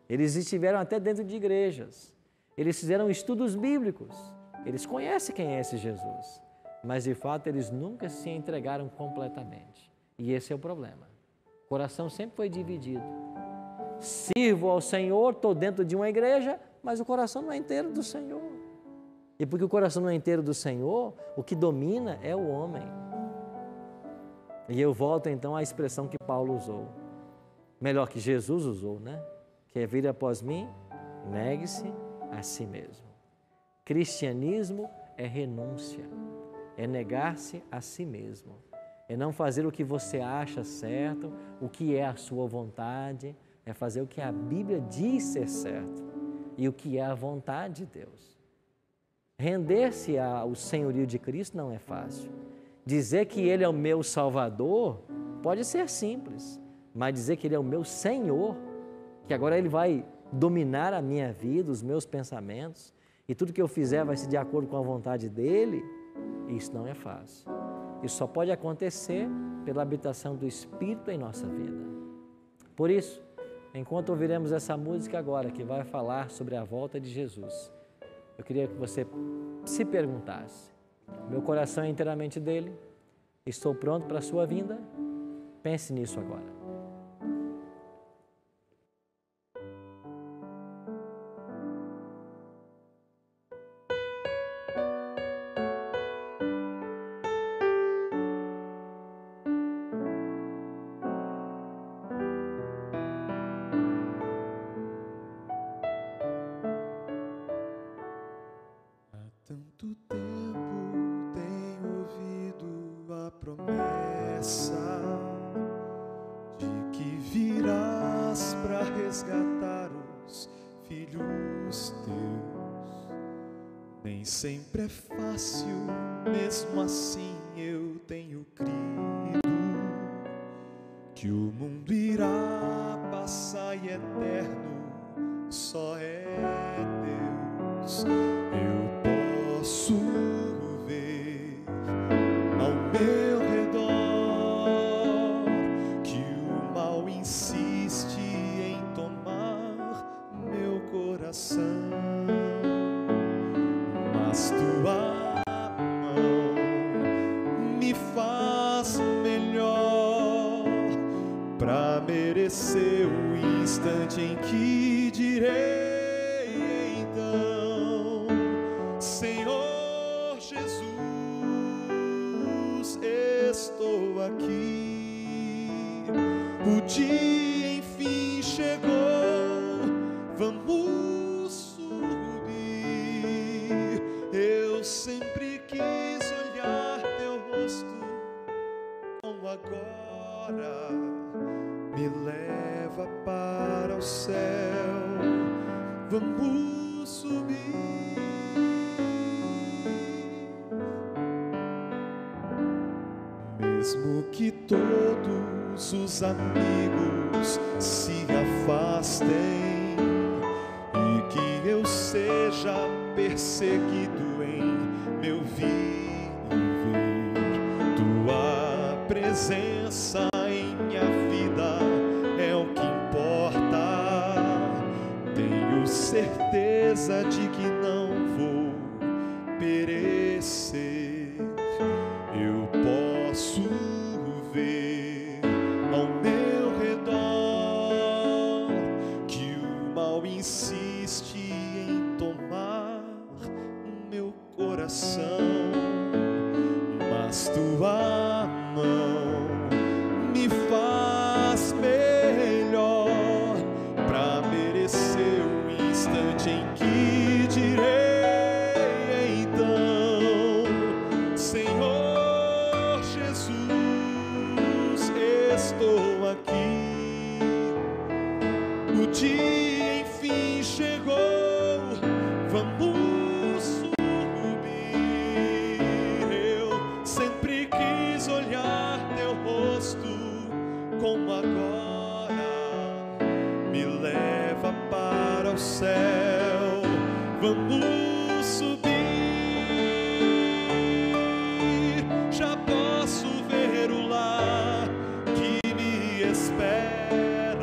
Eles estiveram até dentro de igrejas. Eles fizeram estudos bíblicos. Eles conhecem quem é esse Jesus. Mas, de fato, eles nunca se entregaram completamente. E esse é o problema. O coração sempre foi dividido. Sirvo ao Senhor, estou dentro de uma igreja, mas o coração não é inteiro do Senhor. E porque o coração não é inteiro do Senhor, o que domina é o homem. E eu volto então à expressão que Paulo usou. Melhor, que Jesus usou, né? Quer vir após mim? Negue-se a si mesmo. Cristianismo é renúncia, é negar-se a si mesmo, é não fazer o que você acha certo, o que é a sua vontade, é fazer o que a Bíblia diz ser certo e o que é a vontade de Deus. Render-se ao senhorio de Cristo não é fácil. Dizer que Ele é o meu Salvador pode ser simples, mas dizer que Ele é o meu Senhor, que agora Ele vai dominar a minha vida, os meus pensamentos, e tudo que eu fizer vai ser de acordo com a vontade dEle, isso não é fácil. Isso só pode acontecer pela habitação do Espírito em nossa vida. Por isso, enquanto ouviremos essa música agora, que vai falar sobre a volta de Jesus, eu queria que você se perguntasse: meu coração é inteiramente dele? Estou pronto para a sua vinda? Pense nisso agora. Sempre é fácil, mesmo assim eu tenho crido que o mundo irá passar e eterno só é Deus. Eu posso ver ao meu redor que o mal insiste em tomar meu coração. Mas tua mão me faz melhor para merecer o instante em que direi então: Senhor Jesus, estou aqui. O dia enfim chegou, vamos Eu sempre quis olhar teu rosto, como agora me leva para o céu. Vamos subir. Mesmo que todos os amigos se afastem e que eu seja perseguido em meu viver, tua presença em minha vida é o que importa. Tenho certeza de que não vou perecer. Eu posso ver ao meu redor que o mal insiste em tomar meu coração, mas tua mão me faz melhor para merecer o instante em que direi então: Senhor Jesus, estou aqui. O dia enfim chegou, vamos como agora me leva para o céu. Vamos subir, já posso ver o lar que me espera.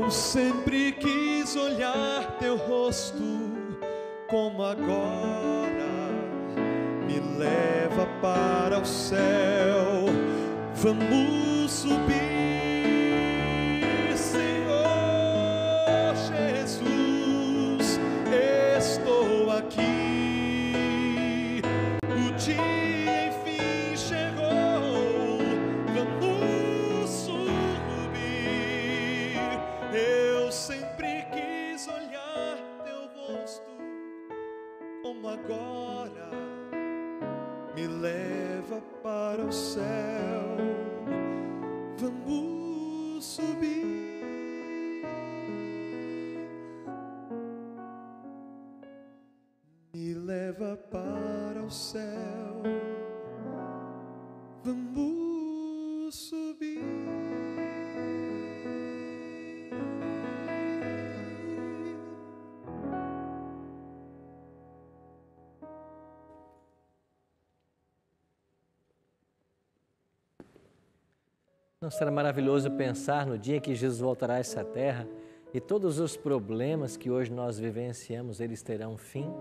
Eu sempre quis olhar teu rosto como agora. Me leva para o céu, vamos subir, Senhor Jesus, estou aqui. O dia enfim chegou, vamos subir. Eu sempre quis olhar teu rosto como agora. Me leva para o céu, vamos subir. Me leva para o céu, vamos subir. Não será maravilhoso pensar no dia que Jesus voltará a essa terra e todos os problemas que hoje nós vivenciamos, eles terão fim?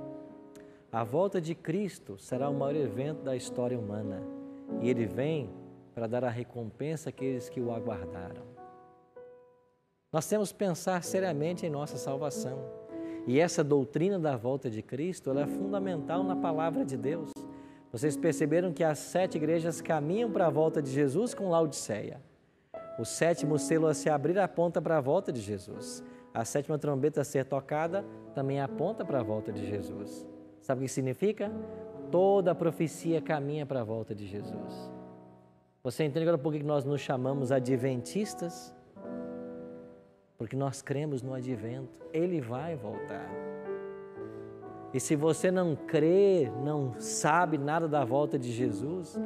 A volta de Cristo será o maior evento da história humana e Ele vem para dar a recompensa àqueles que o aguardaram. Nós temos que pensar seriamente em nossa salvação e essa doutrina da volta de Cristo, ela é fundamental na palavra de Deus. Vocês perceberam que as 7 igrejas caminham para a volta de Jesus com Laodiceia. O 7º selo a se abrir aponta para a volta de Jesus. A 7ª trombeta a ser tocada também aponta para a volta de Jesus. Sabe o que significa? Toda a profecia caminha para a volta de Jesus. Você entende agora por que nós nos chamamos adventistas? Porque nós cremos no advento. Ele vai voltar. E se você não crê, não sabe nada da volta de Jesus,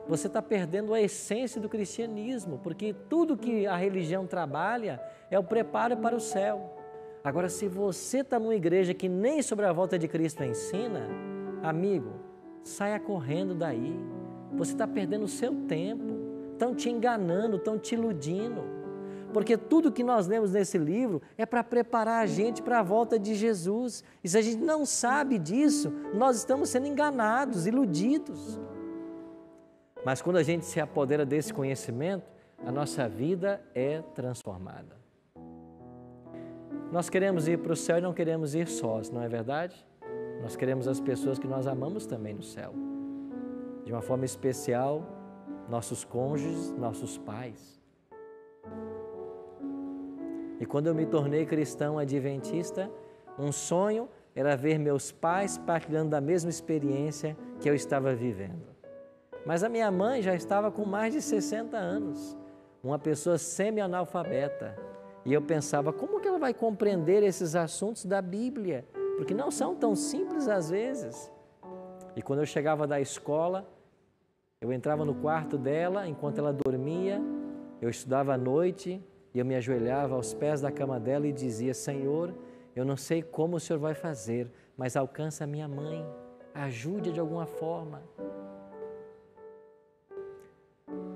você está perdendo a essência do cristianismo, porque tudo que a religião trabalha é o preparo para o céu. Agora, se você está numa igreja que nem sobre a volta de Cristo ensina, amigo, saia correndo daí. Você está perdendo o seu tempo, estão te enganando, estão te iludindo. Porque tudo que nós lemos nesse livro é para preparar a gente para a volta de Jesus. E se a gente não sabe disso, nós estamos sendo enganados, iludidos. Mas quando a gente se apodera desse conhecimento, a nossa vida é transformada. Nós queremos ir para o céu e não queremos ir sós, não é verdade? Nós queremos as pessoas que nós amamos também no céu. De uma forma especial, nossos cônjuges, nossos pais. E quando eu me tornei cristão adventista, um sonho era ver meus pais partilhando da mesma experiência que eu estava vivendo. Mas a minha mãe já estava com mais de 60 anos, uma pessoa semi-analfabeta. E eu pensava, como que ela vai compreender esses assuntos da Bíblia? Porque não são tão simples às vezes. E quando eu chegava da escola, eu entrava no quarto dela, enquanto ela dormia, eu estudava à noite, e eu me ajoelhava aos pés da cama dela e dizia, Senhor, eu não sei como o Senhor vai fazer, mas alcança a minha mãe, ajude de alguma forma.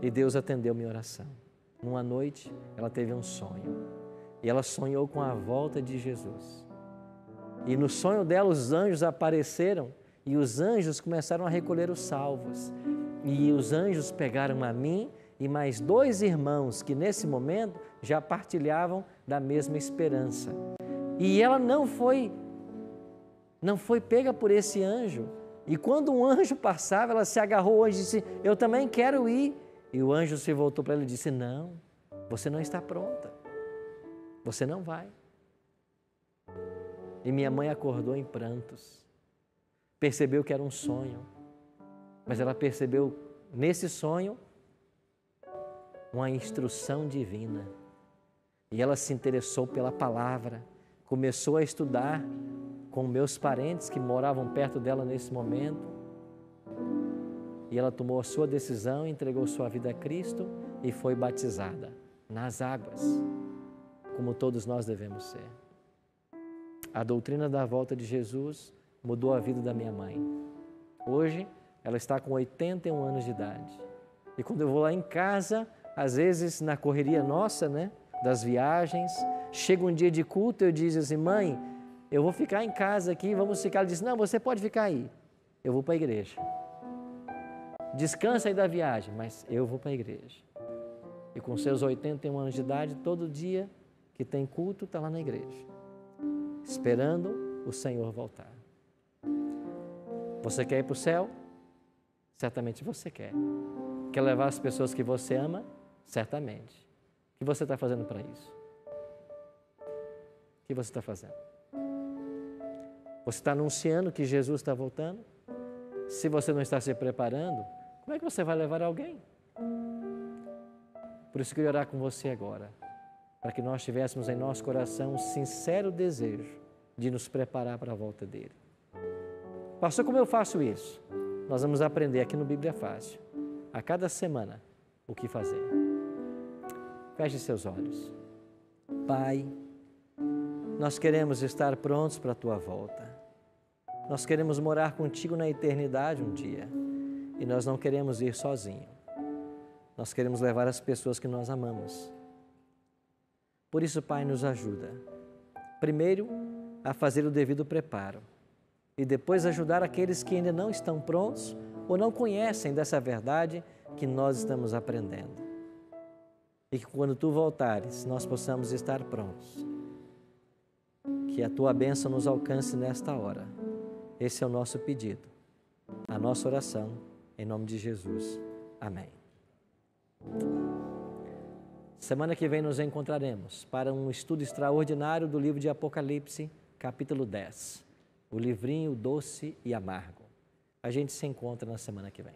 E Deus atendeu minha oração. Numa noite, ela teve um sonho. E ela sonhou com a volta de Jesus. E no sonho dela, os anjos apareceram e os anjos começaram a recolher os salvos. E os anjos pegaram a mim e mais 2 irmãos que nesse momento já partilhavam da mesma esperança. E ela não foi pega por esse anjo. E quando um anjo passava, ela se agarrou ao anjo e disse, eu também quero ir. E o anjo se voltou para ela e disse, não, você não está pronta, você não vai. E minha mãe acordou em prantos, percebeu que era um sonho, mas ela percebeu nesse sonho uma instrução divina. E ela se interessou pela palavra, começou a estudar com meus parentes que moravam perto dela nesse momento. E ela tomou a sua decisão, entregou sua vida a Cristo e foi batizada nas águas, como todos nós devemos ser. A doutrina da volta de Jesus mudou a vida da minha mãe. Hoje, ela está com 81 anos de idade. E quando eu vou lá em casa, às vezes na correria nossa, das viagens, Chega um dia de culto, eu digo assim, mãe, eu vou ficar em casa aqui, vamos ficar. Ela diz, não, você pode ficar aí, eu vou para a igreja. Descansa aí da viagem, mas eu vou para a igreja. E com seus 81 anos de idade, todo dia que tem culto, está lá na igreja, esperando o Senhor voltar. Você quer ir para o céu? Certamente você quer. Quer levar as pessoas que você ama? Certamente. O que você está fazendo para isso? O que você está fazendo? Você está anunciando que Jesus está voltando? Se você não está se preparando, como é que você vai levar alguém? Por isso que eu queria orar com você agora, para que nós tivéssemos em nosso coração um sincero desejo de nos preparar para a volta dele. Pastor, como eu faço isso? Nós vamos aprender aqui no Bíblia Fácil, a cada semana, o que fazer. Feche seus olhos. Pai, nós queremos estar prontos para a Tua volta. Nós queremos morar contigo na eternidade um dia. E nós não queremos ir sozinhos. Nós queremos levar as pessoas que nós amamos. Por isso, Pai, nos ajuda. Primeiro, a fazer o devido preparo. E depois ajudar aqueles que ainda não estão prontos ou não conhecem dessa verdade que nós estamos aprendendo. E que quando Tu voltares, nós possamos estar prontos. Que a Tua bênção nos alcance nesta hora. Esse é o nosso pedido, a nossa oração, em nome de Jesus. Amém. Semana que vem nos encontraremos para um estudo extraordinário do livro de Apocalipse, capítulo 10. O livrinho doce e amargo. A gente se encontra na semana que vem.